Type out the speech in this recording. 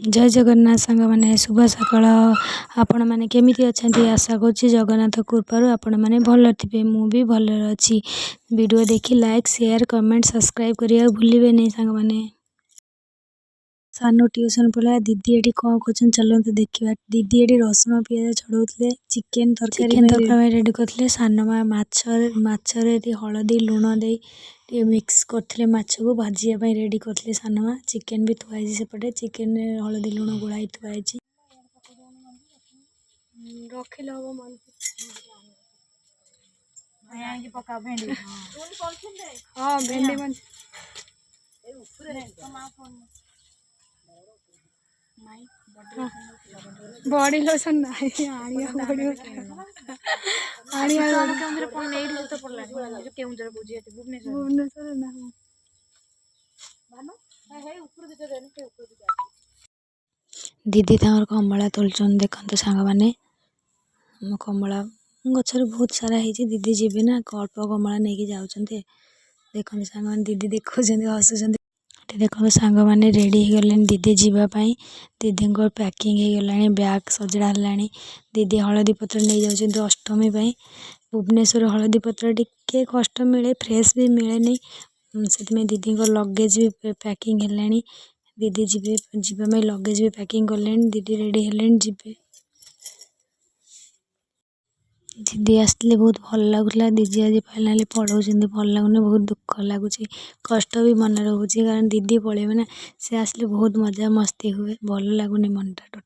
जय जगन्नाथ सांग मैंने शुभ सकाळ। आपण मैंने केमिति अच्छा आशा करुँच जगन्नाथ कृपारू आपण मैंने भल थे मुझे भल अच्छी। वीडियो देखी लाइक शेयर कमेंट सब्सक्राइब करिया भूलिए नहीं सांग मैंने। सानू ट्यूशन पढ़ा दीदी ये कौन कर चलते देखा। दीदी ये रसुण पिज छड़ाते चिकेन तरकारी रेडी करते। सान माँ मछरे हलदी लुण दे मिक्स करते माछ को भाजापी रेडी करते। सान माँ चिकेन भी थुआई सेपटे चिकेन हलदी लुण गोड़ाई थुआई रखिले हम हाँ भेंडी बॉडी लोशन नहीं आनिया बॉडी आनिया भुवनेश्वर ना दीदी तमर कमला तोलचन देखते सांग मैंने कमला गचर बहुत सारा है दीदी जीवे ना अल्प कमला नहीं जाऊँच देखते सांग मैंने दीदी देखो हसुँच देखो सांग मैंने रेडी हो गले दीदी जीवाई दीदी पैकिंग हो गला बैग सजड़ा है। दीदी हलदी पत्र नहीं जाऊँ अष्टमी भुवनेश्वर हलदी पत्र टिके कष्ट मिले फ्रेश भी मिले नहीं से दीदी लगेज भी पैकिंग है। दीदी जीवाई लगेज भी पैकिंग कले दीदी रेडी है जीवे। दीदी आसते बहुत भल लगुला दीदी आज फाइनाली पढ़ाऊँ भल लगुनि बहुत दुख लगुच कष्ट भी मन रोच कारण दीदी पढ़ेबे ना से आसले बहुत मजा मस्ती हुए भल लगुनि मन टा।